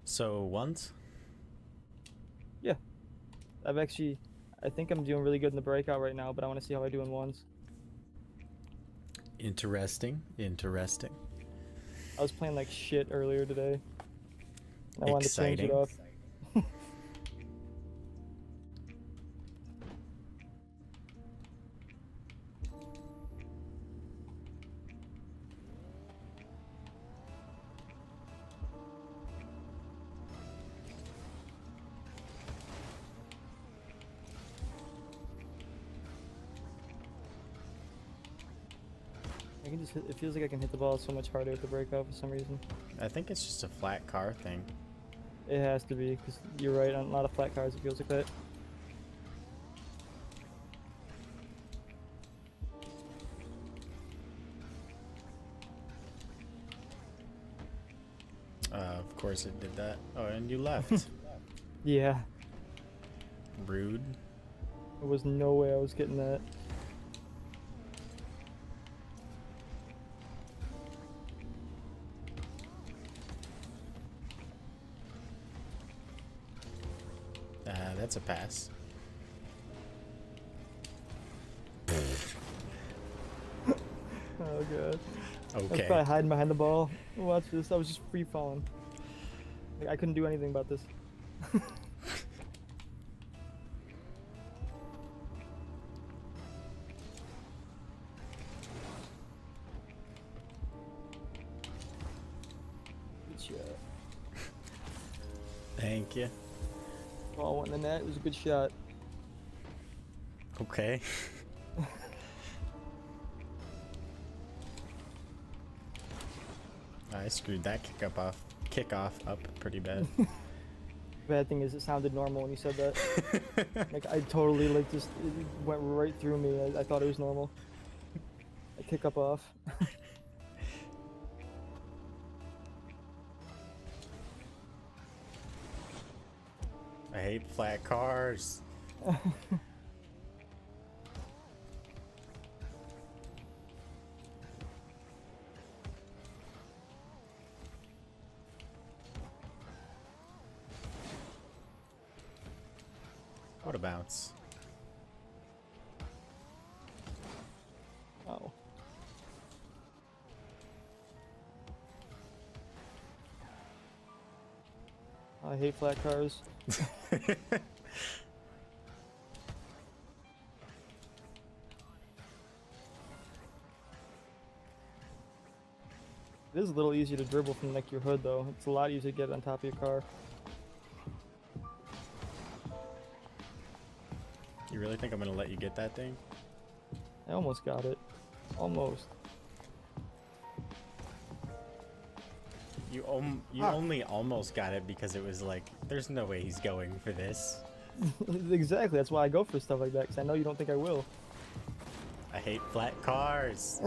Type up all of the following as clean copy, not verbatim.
So once? Yeah, I think I'm doing really good in the breakout right now, but I want to see how I do in ones. Interesting. Interesting. I was playing like shit earlier today, and I wanted to change it Exciting. up. I can just hit, it feels like I can hit the ball so much harder at the breakout for some reason. I think it's just a flat car thing. It has to be, because you're right, on a lot of flat cars it feels like that. Of course it did that. Oh, and you left. Yeah, Rude. there was no way I was getting that. That's a pass. Oh god. I was Okay. probably hiding behind the ball. Watch this, I was just free falling. Like, I couldn't do anything about this. Good shot. Thank you. Ball went in the net, it was a good shot. Okay. I screwed that kickoff up pretty bad. Bad thing is it sounded normal when you said that. Like I totally like just it went right through me. I thought it was normal. I kick up off. I hate flat cars. What a bounce. Oh. I hate flat cars. It is a little easier to dribble from like your hood though. It's a lot easier to get on top of your car. You really think I'm gonna let you get that thing? I almost got it. Almost. You only almost got it because it was like, there's no way he's going for this. Exactly, that's why I go for stuff like that, because I know you don't think I will. I hate flat cars.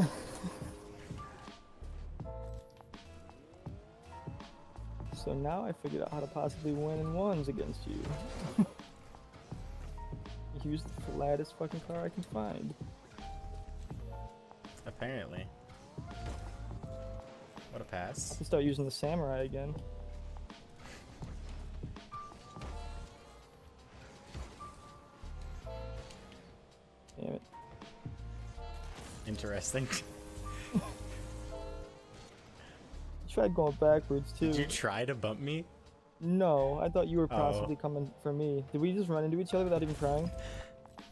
So now I figured out how to possibly win in ones against you. Use the flattest fucking car I can find. Apparently. What a I pass. can start using the samurai again. Damn it. Interesting. Tried going backwards too. Did you try to bump me? No, I thought you were Oh. possibly coming for me. Did we just run into each other without even trying?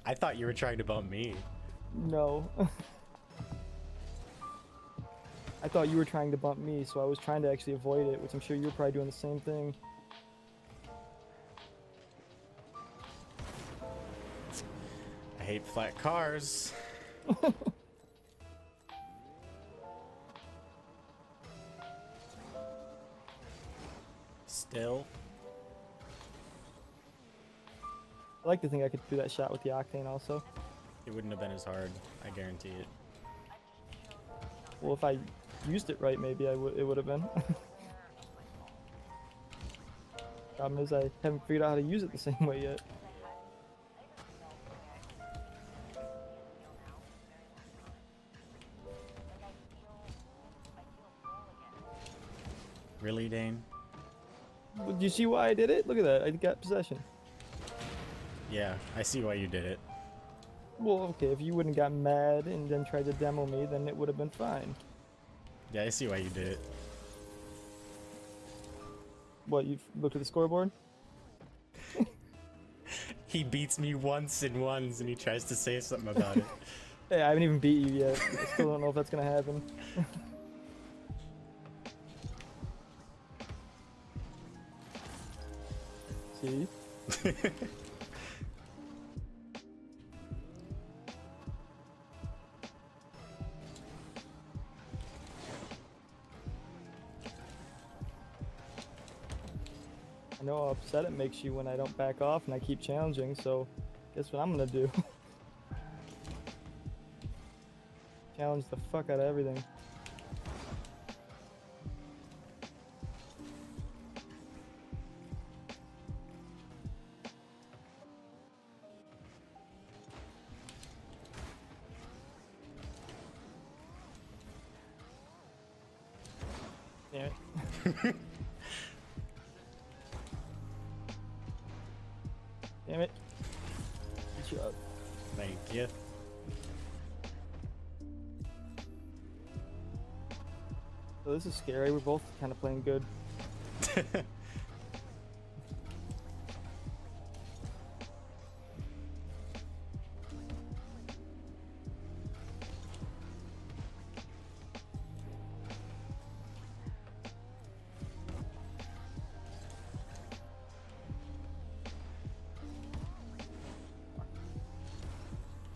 I thought you were trying to bump me. No. I thought you were trying to bump me, so I was trying to actually avoid it, which I'm sure you were probably doing the same thing. I hate flat cars. Still. I like to think I could do that shot with the octane also. It wouldn't have been as hard. I guarantee it. Well, if I used it right, maybe it would have been. Problem is I haven't figured out how to use it the same way yet. Really, Dane? Do you see why I did it? Look at that. I got possession. Yeah, I see why you did it. Well, okay, if you wouldn't got mad and then tried to demo me, then it would have been fine. Yeah, I see why you did it. What, you looked at the scoreboard? He beats me once and once, and he tries to say something about it. Hey, I haven't even beat you yet. I still don't know if that's gonna happen. See? I know how upset it makes you when I don't back off and I keep challenging, so guess what I'm gonna do? Challenge the fuck out of everything. Damn it. Damn it. Good job. Thank you. So this is scary. We're both kind of playing good.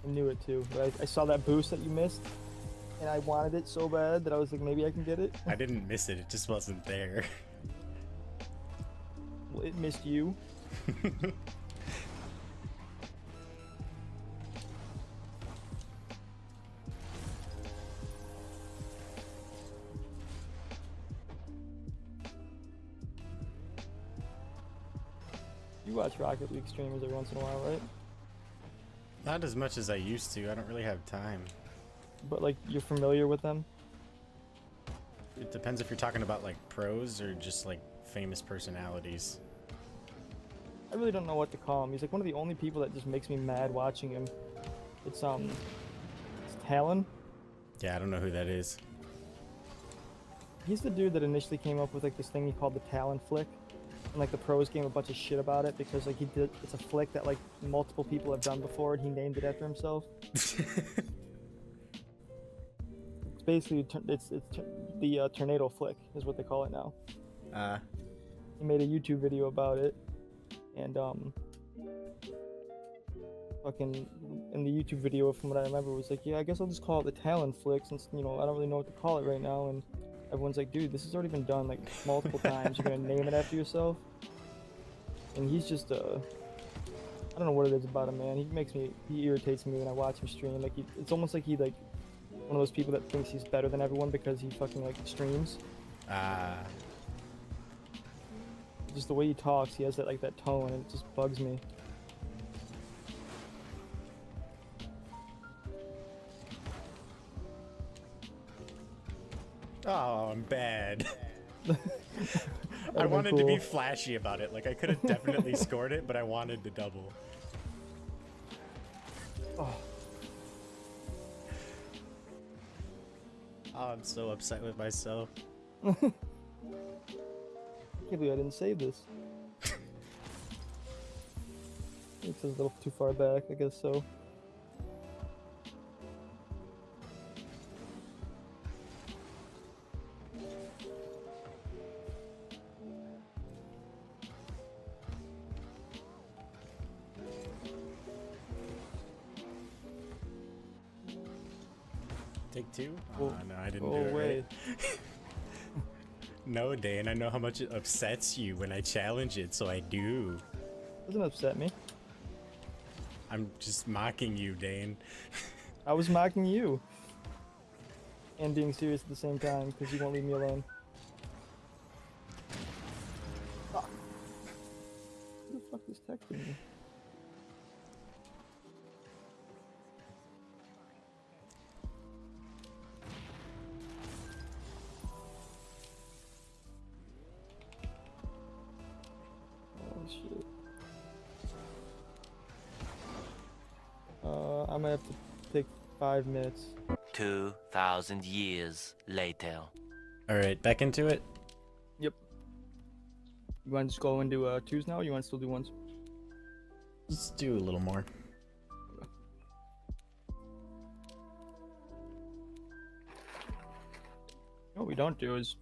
I knew it too. But I saw that boost that you missed, and I wanted it so bad that I was like, maybe I can get it. I didn't miss it, it just wasn't there. Well, it missed you. You watch Rocket League streamers every once in a while, right? Not as much as I used to, I don't really have time. But like, you're familiar with them? It depends if you're talking about like pros or just like famous personalities. I really don't know what to call him. He's like one of the only people that just makes me mad watching him. It's Talon. Yeah, I don't know who that is. He's the dude that initially came up with like this thing he called the Talon flick. And like the pros gave him a bunch of shit about it because like it's a flick that like multiple people have done before and he named it after himself. It's basically the tornado flick is what they call it now. He made a YouTube video about it, and fucking in the YouTube video, from what I remember, was like, yeah, I guess I'll just call it the Talon flick since I don't really know what to call it right now. And everyone's like, dude, this has already been done like multiple times. You're gonna name it after yourself? And he's just I don't know what it is about him, man. He irritates me when I watch him stream. Like it's almost like he like one of those people that thinks he's better than everyone because he fucking like streams. Just the way he talks, he has that like that tone, and it just bugs me. Oh, I'm bad. I That'd wanted been to be cool. flashy about it. Like I could have definitely scored it, but I wanted the double. Oh, Oh, I'm so upset with myself. I can't believe I didn't save this. It's a little too far back, I guess so. Take two? Go- Oh, no, I didn't Go do it away. right. No, Dane, I know how much it upsets you when I challenge it, so I do. Doesn't upset me. I'm just mocking you, Dane. I was mocking you. And being serious at the same time, because you won't leave me alone. Ah. Who the fuck is texting me? might have to take 5 minutes. 2,000 years later. All right, back into it. Yep. You want to just go into twos now, or you want to still do ones? Let's do a little more. What we don't do is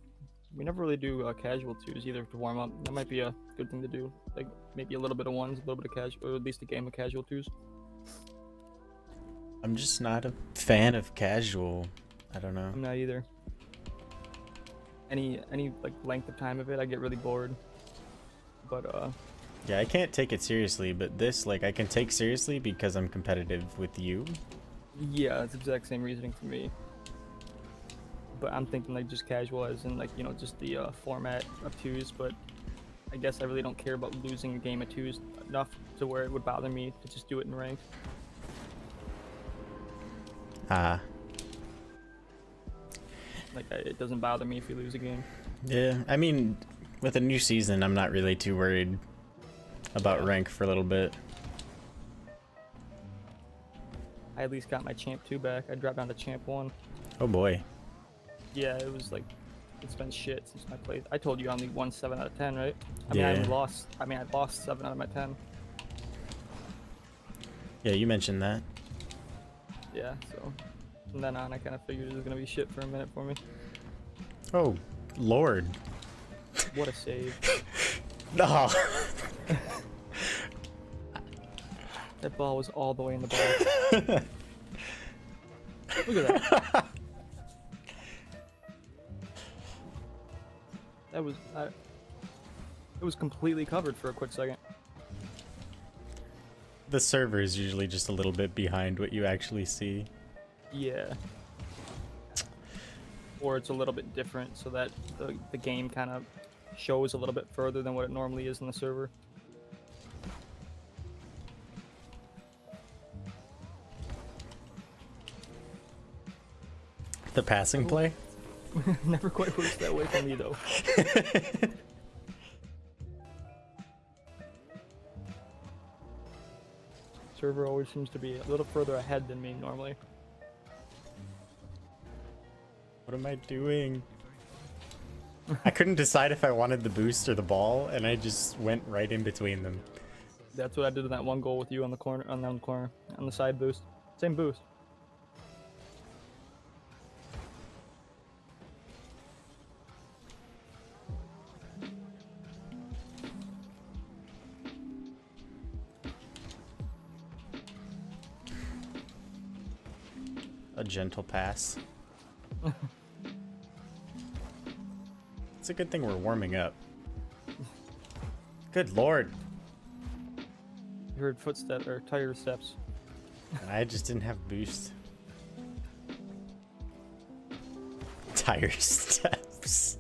we never really do casual twos either to warm up. That might be a good thing to do. Like maybe a little bit of ones, a little bit of casual, or at least a game of casual twos. I'm just not a fan of casual. I don't know. I'm not either. Any like length of time of it, I get really bored. But Yeah, I can't take it seriously, but this, like, I can take seriously because I'm competitive with you. yeah, it's the exact same reasoning for me. But I'm thinking like just casual, as in like, you know, just the format of twos. But I guess I really don't care about losing a game of twos enough to where it would bother me to just do it in ranked. Ah. Like it doesn't bother me if you lose a game. Yeah, I mean, with a new season, I'm not really too worried about rank for a little bit. I at least got my champ 2 back. I dropped down to champ 1. Oh boy. Yeah, it was like, it's been shit since my play. I told you I only won 7 out of 10, right? I mean, Yeah. I lost 7 out of my 10. Yeah, you mentioned that. Yeah, so from then on, I kind of figured it was gonna be shit for a minute for me. Oh, Lord. What a save! No. That ball was all the way in the ball. Look at that. That was it was completely covered for a quick second. The server is usually just a little bit behind what you actually see. Yeah. Or it's a little bit different, so that the game kind of shows a little bit further than what it normally is in the server. The passing play? Never quite works that way for me, though. Server always seems to be a little further ahead than me normally. What am I doing? I couldn't decide if I wanted the boost or the ball, and I just went right in between them. That's what I did in that one goal with you on the corner, on the side boost. Same boost. A gentle pass. It's a good thing we're warming up. Good lord. You heard footsteps or tire steps. I just didn't have boost. Tire steps.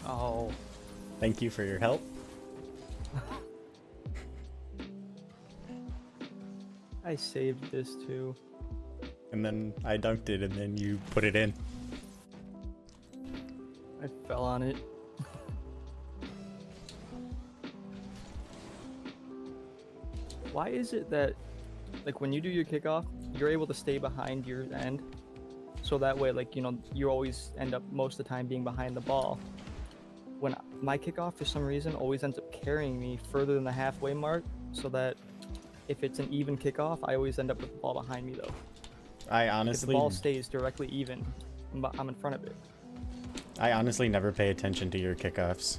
Oh. Thank you for your help. I saved this too. And then I dunked it, and then you put it in. I fell on it. Why is it that, like, when you do your kickoff, you're able to stay behind your end? So that way, like, you know, you always end up most of the time being behind the ball. When my kickoff, for some reason, always ends up carrying me further than the halfway mark, so that if it's an even kickoff, I always end up with the ball behind me, though. I If the honestly, ball stays directly even, I'm in front of it. I honestly never pay attention to your kickoffs.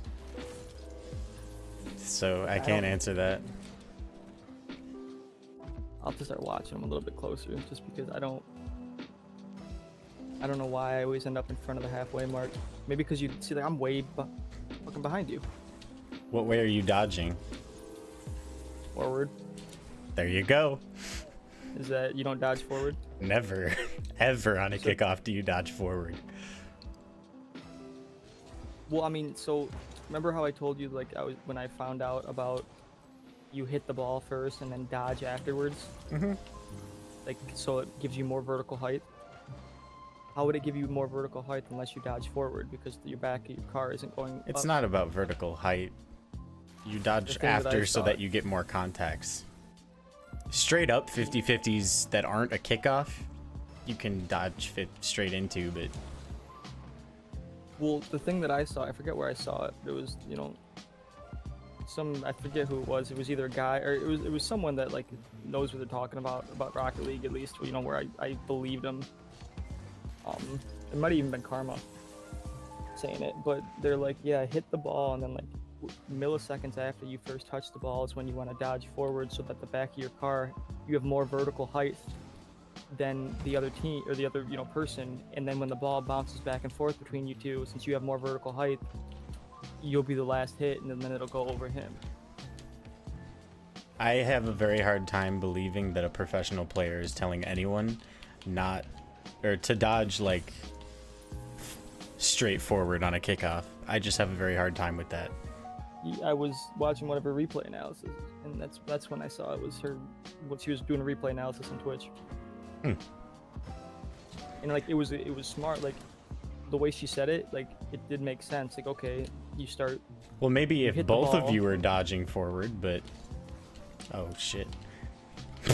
So I can't answer that. I'll have to start watching them a little bit closer, just because I don't know why I always end up in front of the halfway mark. Maybe because you see, like, I'm way fucking behind you. What way are you dodging? Forward. There you go. Is that you don't dodge forward? Never, ever on a kickoff do you dodge forward. Well, I mean, so remember how I told you like when I found out about you hit the ball first and then dodge afterwards? Mm-hmm. Like, so it gives you more vertical height. How would it give you more vertical height unless you dodge forward? Because your back of your car isn't going It's up. not about vertical height. You dodge thing that I after so saw- that you get more contacts. Straight up 50-50s that aren't a kickoff, you can dodge straight into, but Well, the thing that I saw, I forget where I saw it. It was, you know, I forget who it was. It was either a guy or it was someone that like knows what they're talking about Rocket League, at least, you know, where I believed him. It might have even been Karma saying it, but they're like, yeah, hit the ball, and then like milliseconds after you first touch the ball is when you want to dodge forward, so that the back of your car, you have more vertical height than the other team or the other, you know, person. And then when the ball bounces back and forth between you two, since you have more vertical height, you'll be the last hit, and then it'll go over him. I have a very hard time believing that a professional player is telling anyone not or to dodge like straight forward on a kickoff. I just have a very hard time with that. I was watching one of her replay analysis, and that's when I saw it was her, what she was doing a replay analysis on Twitch. And like it was smart, like the way she said it, like it did make sense. Like, okay, you start. Well, maybe if hit the both of ball. you are dodging forward, but oh shit.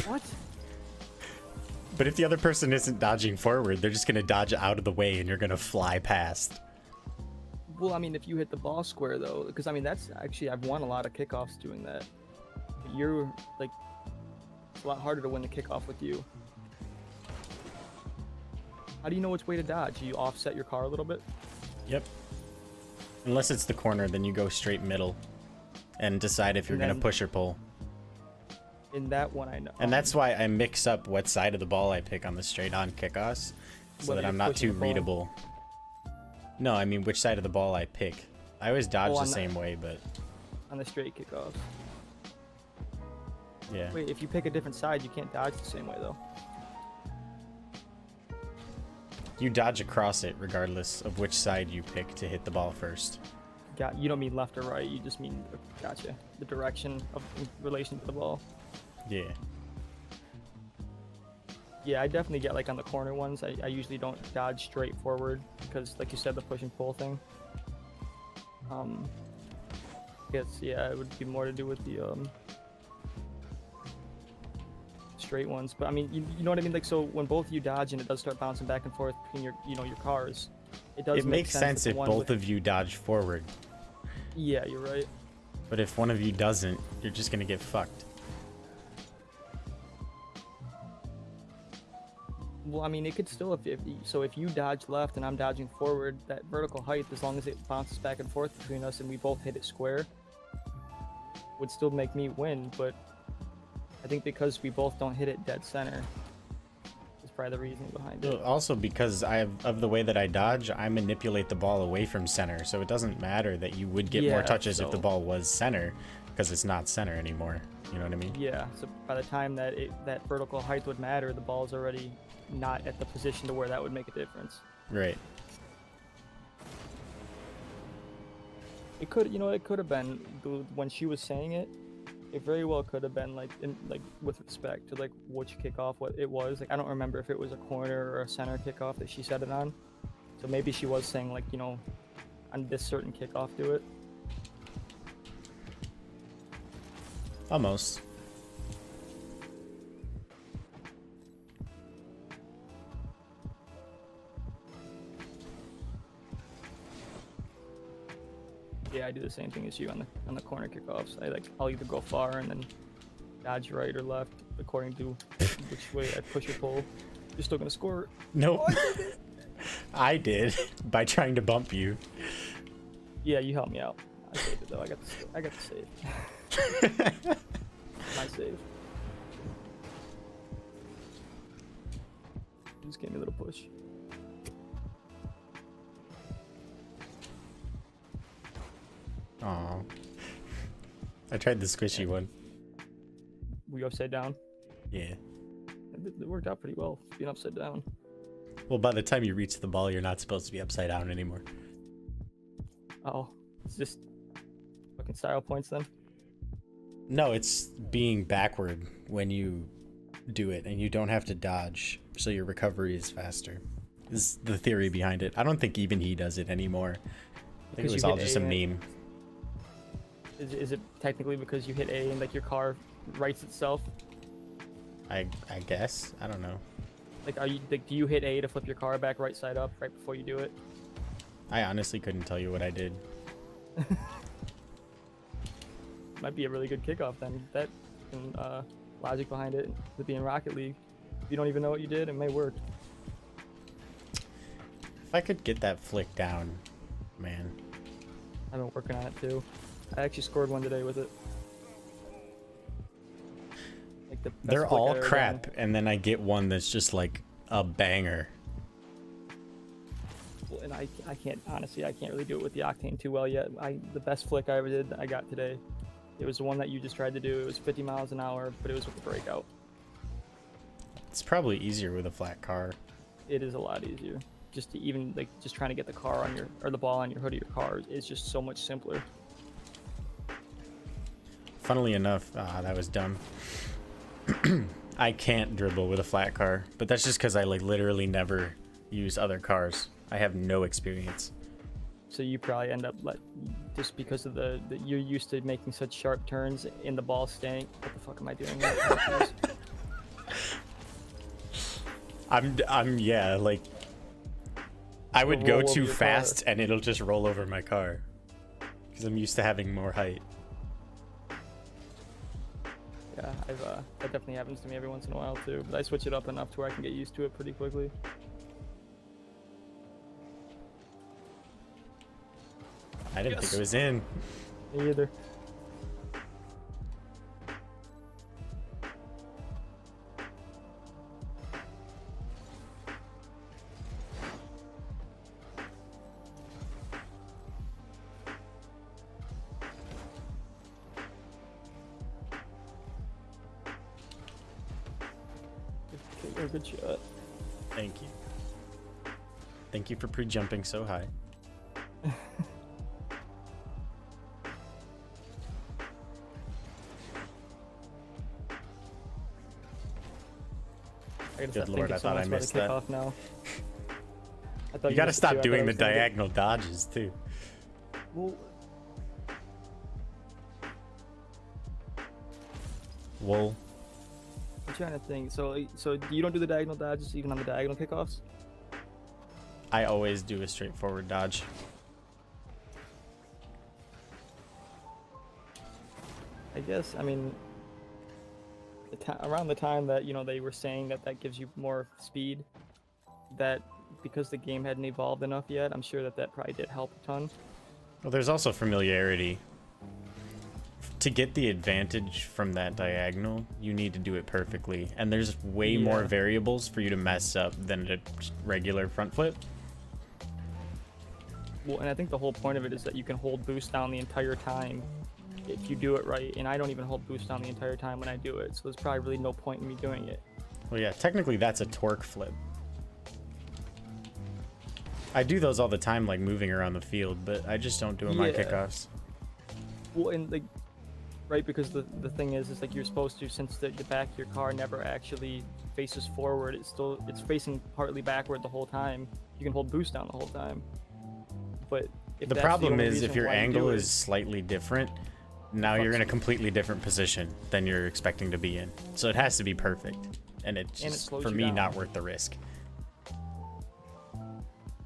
What? But if the other person isn't dodging forward, they're just gonna dodge out of the way and you're gonna fly past. Well, I mean, if you hit the ball square though, because I mean that's actually I've won a lot of kickoffs doing that. But you're like, it's a lot harder to win the kickoff with you. How do you know which way to dodge? Do you offset your car a little bit? Yep. Unless it's the corner, then you go straight middle and decide if you're And gonna then- push or pull. In that one, I know. And that's why I mix up what side of the ball I pick on the straight on kickoffs, so Whether that I'm you're not pushing too the ball. readable. No, I mean which side of the ball I pick. I always dodge Oh, the on the- same way, but on the straight kickoffs. yeah. Wait, if you pick a different side, you can't dodge the same way though. You dodge across it regardless of which side you pick to hit the ball first. You don't mean left or right. You just mean, gotcha, the direction of in relation to the ball. Yeah. Yeah, I definitely get like on the corner ones. I usually don't dodge straight forward because, like you said, the push and pull thing. Guess yeah, it would be more to do with the straight ones. But I mean, you know what I mean? Like, so when both of you dodge and it does start bouncing back and forth between your cars, it does. It make makes sense that if the one both with- of you dodge forward, Yeah, you're right. but if one of you doesn't, you're just gonna get fucked. Well, I mean, it could still if you dodge left and I'm dodging forward, that vertical height, as long as it bounces back and forth between us and we both hit it square, would still make me win. But I think because we both don't hit it dead center is probably the reason behind it. Also, because of the way that I dodge, I manipulate the ball away from center, so it doesn't matter that you would get more Yeah, touches if the so- ball was center, because it's not center anymore. You know what I mean? Yeah, so by the time that that vertical height would matter, the ball's already not at the position to where that would make a difference. Right. It could, it could have been when she was saying it. It very well could have been like with respect to like which kickoff what it was. Like I don't remember if it was a corner or a center kickoff that she said it on. So maybe she was saying like on this certain kickoff do it. Almost. Yeah, I do the same thing as you on the corner kickoffs. I'll either go far and then dodge right or left according to which way I push or pull. You're still gonna score. Nope. I did by trying to bump you. Yeah, you helped me out. I saved it though. I got the save. My save. Just gave me a little push. Aw. I tried the squishy one. Were you upside down? Yeah. It worked out pretty well, being upside down. Well, by the time you reach the ball, you're not supposed to be upside down anymore. Oh, it's just fucking style points then. No, it's being backward when you do it, and you don't have to dodge, so your recovery is faster. Is the theory behind it. I don't think even he does it anymore. I think it was all just a meme. Is it technically because you hit A and like your car rights itself? I guess. I don't know. Like, do you hit A to flip your car back right side up right before you do it? I honestly couldn't tell you what I did. Might be a really good kickoff then. That logic behind it with being Rocket League. If you don't even know what you did, it may work. If I could get that flick down, man. I've been working on it too. I actually scored one today with it. Like they're all crap, and then I get one that's just like a banger. Well, and I can't, honestly, I can't really do it with the Octane too well yet. The best flick I ever did, I got today. It was the one that you just tried to do. It was 50 miles an hour, but it was with the breakout. It's probably easier with a flat car. It is a lot easier. Just to even like just trying to get the car on your, or the ball on your hood of your car is just so much simpler. Funnily enough, that was dumb. I can't dribble with a flat car, but that's just because I like literally never use other cars. I have no experience. So you probably end up just because of the you're used to making such sharp turns in the ball staying. What the fuck am I doing? Yeah, like I would go too fast and it'll just roll over my car because I'm used to having more height. Yeah, that definitely happens to me every once in a while too, but I switch it up enough to where I can get used to it pretty quickly. I didn't think it was in. Me either. Good shot. Thank you. Thank you for pre-jumping so high. Good lord, I thought I missed that. Now. You gotta stop doing the diagonal dodges too. Wool. I'm trying to think. So you don't do the diagonal dodges even on the diagonal kickoffs? I always do a straightforward dodge. I guess, I mean, around the time that, you know, they were saying that gives you more speed, that because the game hadn't evolved enough yet, I'm sure that probably did help a ton. Well, there's also familiarity. To get the advantage from that diagonal, you need to do it perfectly. And there's way more variables for you to mess up than a regular front flip. Well, and I think the whole point of it is that you can hold boost down the entire time if you do it right. And I don't even hold boost down the entire time when I do it. So there's probably really no point in me doing it. Well, yeah, technically that's a torque flip. I do those all the time, like moving around the field, but I just don't do them on kickoffs. Well, and like, right, because the thing is like you're supposed to, since the back of your car never actually faces forward, it's facing partly backward the whole time. You can hold boost down the whole time. But if the problem is if your angle is slightly different, now you're in a completely different position than you're expecting to be in. So it has to be perfect, and it's just, for me, not worth the risk.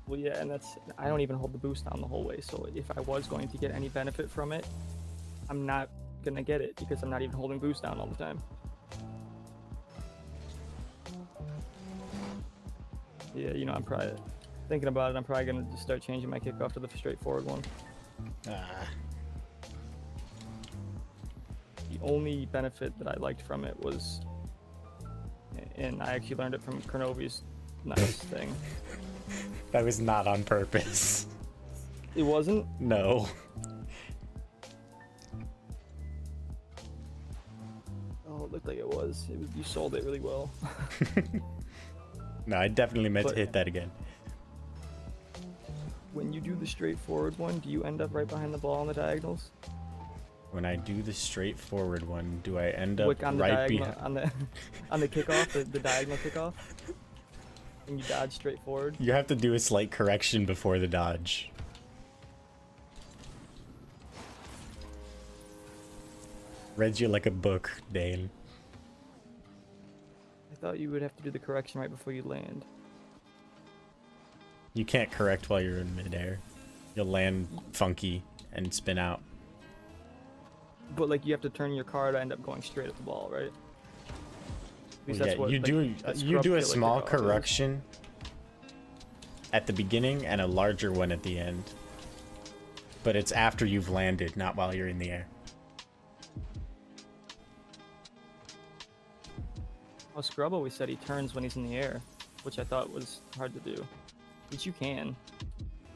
Well, yeah, and I don't even hold the boost down the whole way. So if I was going to get any benefit from it, I'm not gonna get it because I'm not even holding boost down all the time. Yeah, you know, I'm probably thinking about it. I'm probably gonna just start changing my kickoff to the straightforward one. The only benefit that I liked from it was, and I actually learned it from Kernovi's nice thing. That was not on purpose. It wasn't? No. Oh, it looked like it was. You sold it really well. No, I definitely meant to hit that again. When you do the straightforward one, do you end up right behind the ball on the diagonals? When I do the straightforward one, do I end up Like on the right diagonal, behind? on the on the kickoff, the diagonal kickoff, and you dodge straight forward? You have to do a slight correction before the dodge. Read you like a book, Dane. I thought you would have to do the correction right before you land. You can't correct while you're in midair. You'll land funky and spin out. But like you have to turn your car to end up going straight at the ball, right? At least Well, that's yeah, what, you like, do that you scrub do a killer small kickoff is. correction at the beginning and a larger one at the end. But it's after you've landed, not while you're in the air. Well, Scrub always said he turns when he's in the air, which I thought was hard to do. Which you can.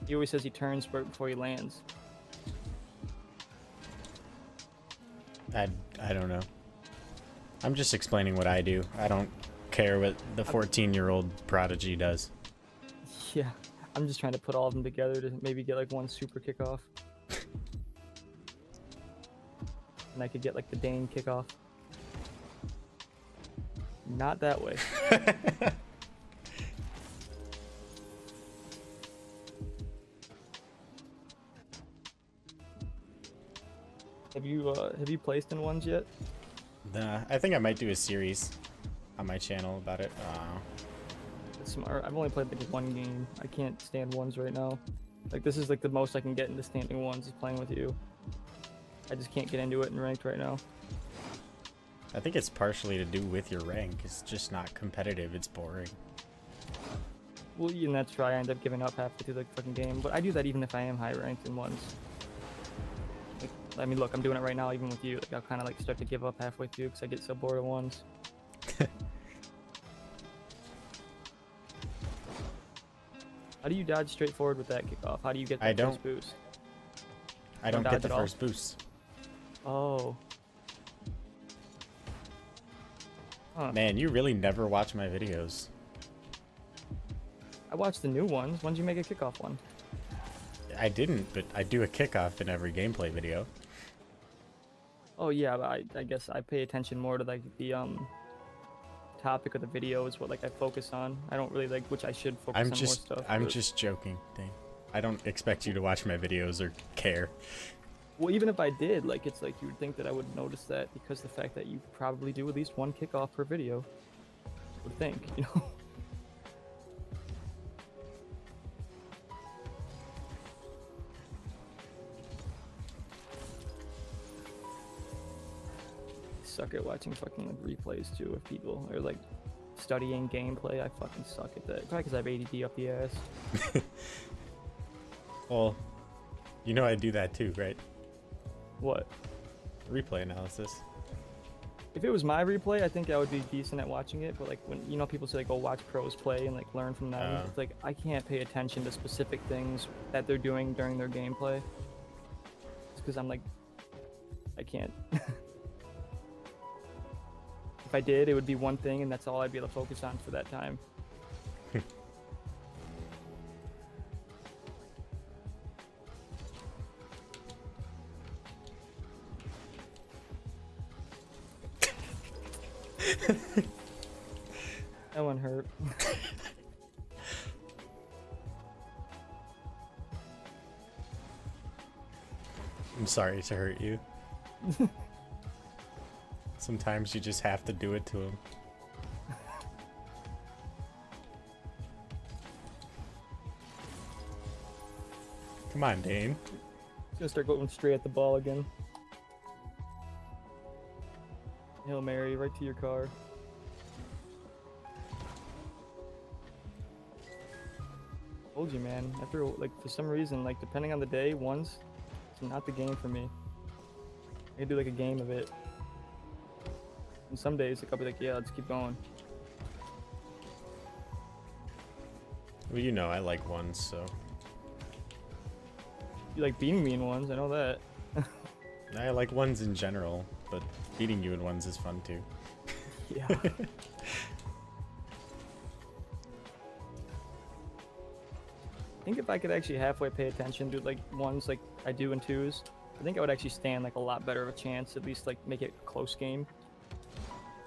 He always says he turns right before he lands. I don't know. I'm just explaining what I do. I don't care what the 14-year-old prodigy does. Yeah, I'm just trying to put all of them together to maybe get like one super kickoff. And I could get like the Dayne kickoff. Not that way. Have you placed in ones yet? Nah, I think I might do a series on my channel about it. That's smart. I've only played like one game. I can't stand ones right now. Like this is like the most I can get into standing ones is playing with you. I just can't get into it in ranked right now. I think it's partially to do with your rank. It's just not competitive. It's boring. Well, and that's why I end up giving up halfway through the fucking game. But I do that even if I am high ranked in ones. Like, I mean, look, I'm doing it right now even with you. Like, I'll kind of like start to give up halfway through because I get so bored of ones. How do you dodge straight forward with that kickoff? How do you get that first boost? I don't dodge get the at all? first boost. Oh. Huh. Man, you really never watch my videos. I watched the new ones. When did you make a kickoff one? I didn't, but I do a kickoff in every gameplay video. Oh yeah, but I guess I pay attention more to like the topic of the video is what like I focus on. I don't really like, which I should focus on more stuff. I'm just joking, Dane. I don't expect you to watch my videos or care. Well, even if I did, like it's like you would think that I would notice that because the fact that you probably do at least one kickoff per video. I would think, you know. Suck at watching fucking like replays too of people or like studying gameplay. I fucking suck at that. Probably because I have ADD up the ass. Well, you know I do that too, right? What? Replay analysis. If it was my replay, I think I would be decent at watching it. But like when you know people say like, "Oh, watch pros play and like learn from them," it's like I can't pay attention to specific things that they're doing during their gameplay. It's because I'm like, I can't. If I did, it would be one thing, and that's all I'd be able to focus on for that time. That one hurt. I'm sorry to hurt you. Sometimes you just have to do it to him. Come on, Dane. He's gonna start going straight at the ball again. Hail Mary, right to your car. Told you, man. After like for some reason, like depending on the day, ones, it's not the game for me. I could do like a game of it. And some days, like I'll be like, yeah, let's keep going. Well, you know I like ones, so. You like beating me in ones, I know that. I like ones in general, but beating you in ones is fun too. Yeah. think if I could actually halfway pay attention to like ones like I do in twos, I think I would actually stand like a lot better of a chance. At least like make it a close game.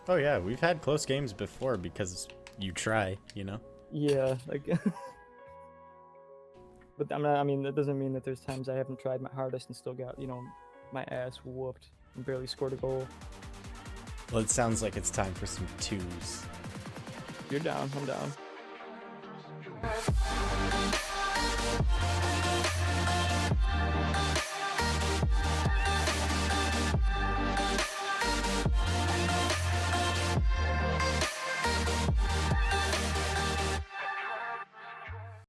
Oh yeah, we've had close games before because you try, you know. Yeah, like. But I'm not, I mean, that doesn't mean that there's times I haven't tried my hardest and still got, you know, my ass whooped and barely scored a goal. Well, it sounds like it's time for some twos. You're down. I'm down.